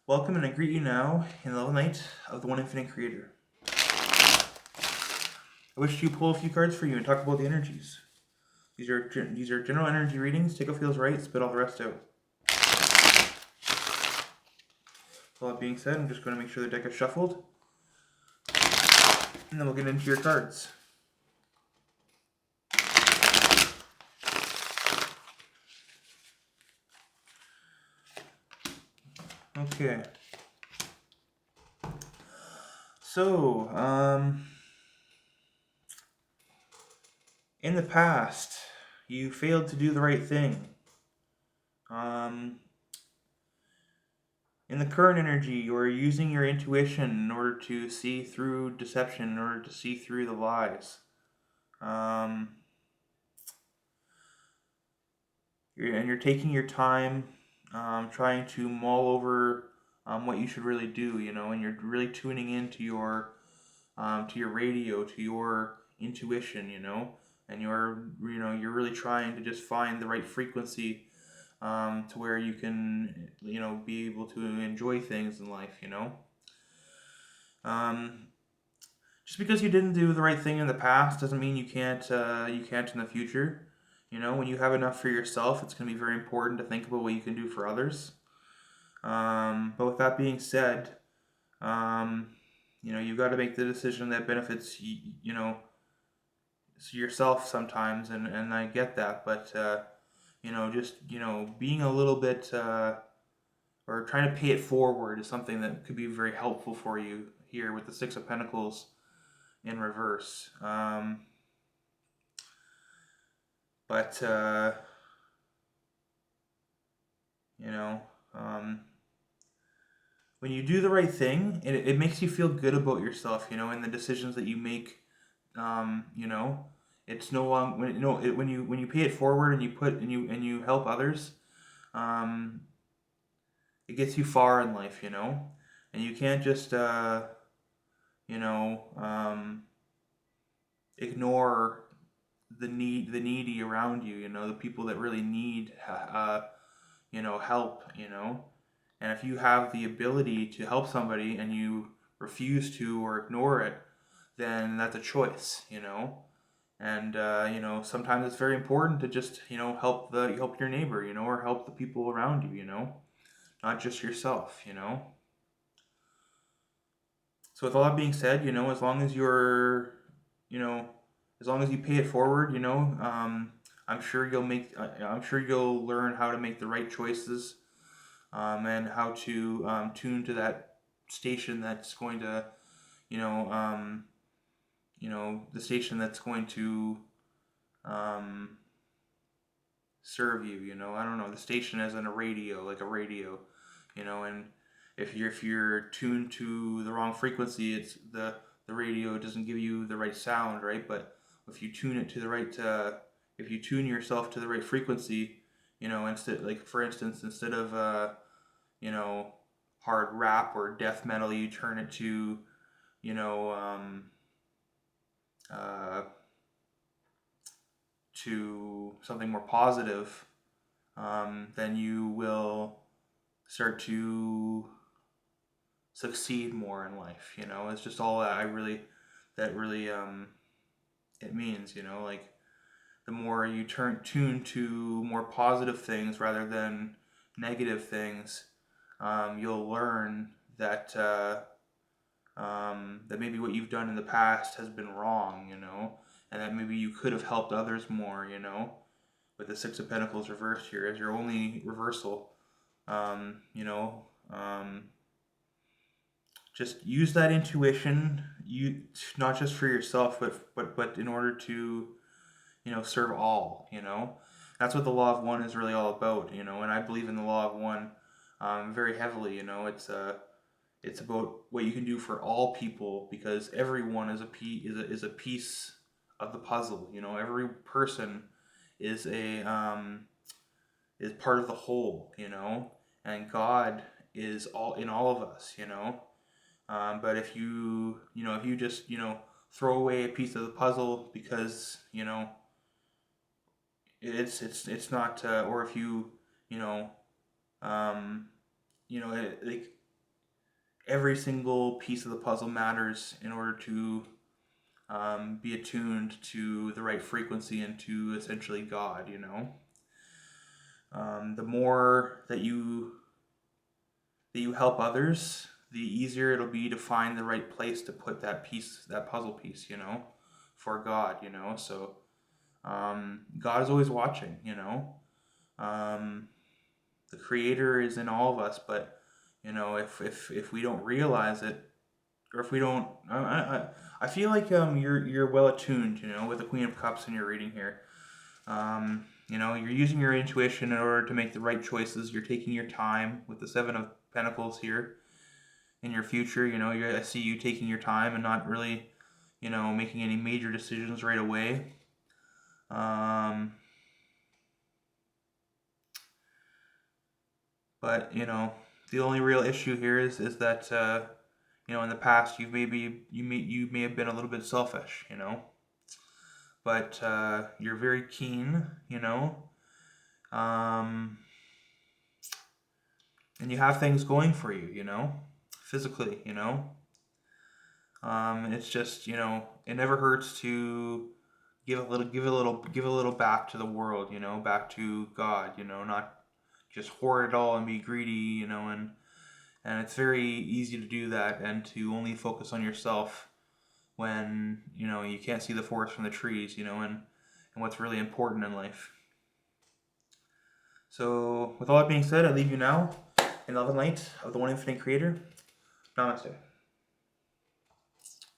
Welcome, and I greet you now in the love night of the One Infinite Creator. I wish to pull a few cards for you and talk about the energies. These are general energy readings. Take what feels right, spit all the rest out. With all that being said, I'm just going to make sure the deck is shuffled, and then we'll get into your cards. Okay. So, in the past, you failed to do the right thing. In the current energy, you're using your intuition in order to see through deception, in order to see through the lies. You're taking your time, trying to mull over what you should really do, and you're really tuning into your radio, to your intuition, and you're really trying to just find the right frequency to where you can, be able to enjoy things in life, Just because you didn't do the right thing in the past doesn't mean you can't in the future. When you have enough for yourself, it's going to be very important to think about what you can do for others. But with that being said, you've got to make the decision that benefits yourself sometimes, and I get that. But just being a little bit or trying to pay it forward is something that could be very helpful for you here with the Six of Pentacles in reverse. But when you do the right thing, it makes you feel good about yourself, and the decisions that you make. It's no longer when you pay it forward and you help others. It gets you far in life, and you can't just ignore the needy around you, the people that really need help, and if you have the ability to help somebody and you refuse to or ignore it, then that's a choice, and sometimes it's very important to just help your neighbor, or help the people around you, not just yourself, So with all that being said, as long as you're, as long as you pay it forward, I'm sure you'll learn how to make the right choices, and how to tune to that station that's going to, the station that's going to serve you. I don't know, the station as in a radio, like a radio, and if you're tuned to the wrong frequency, it's the radio doesn't give you the right sound, right? But if you tune it to the right, if you tune yourself to the right frequency, instead, like for instance, instead of hard rap or death metal, you turn it to uh, to something more positive, then you will start to succeed more in life. It's just all that really it means. Like the more you tune to more positive things rather than negative things, you'll learn that that maybe what you've done in the past has been wrong, and that maybe you could have helped others more, with the Six of Pentacles reversed here as your only reversal. Just use that intuition, you not just for yourself, but in order to serve all. That's what the law of one is really all about. And I believe in the law of one very heavily. It's about what you can do for all people, because everyone is a piece of the puzzle. Every person is is part of the whole. And God is all in all of us. But if you just throw away a piece of the puzzle because it's not, or if you like every single piece of the puzzle matters in order to be attuned to the right frequency and to essentially God, you know. The more that you help others, the easier it'll be to find the right place to put that piece, that puzzle piece, you know, for God, you know. So God is always watching, you know. The Creator is in all of us, but you know, if we don't realize it, or if we don't, I feel like you're well attuned, you know, with the Queen of Cups in your reading here. You know, you're using your intuition in order to make the right choices. You're taking your time with the Seven of Pentacles here in your future. You know, I see you taking your time and not really, you know, making any major decisions right away. But you know, the only real issue here is that you know, in the past you may have been a little bit selfish, you know, but you're very keen, you know, and you have things going for you, you know, physically, you know. It's just, you know, it never hurts to give a little back to the world, you know, back to God, you know, not just hoard it all and be greedy, you know, and it's very easy to do that and to only focus on yourself when, you know, you can't see the forest from the trees, you know, and what's really important in life. So, with all that being said, I leave you now in love and light of the One Infinite Creator. Namaste.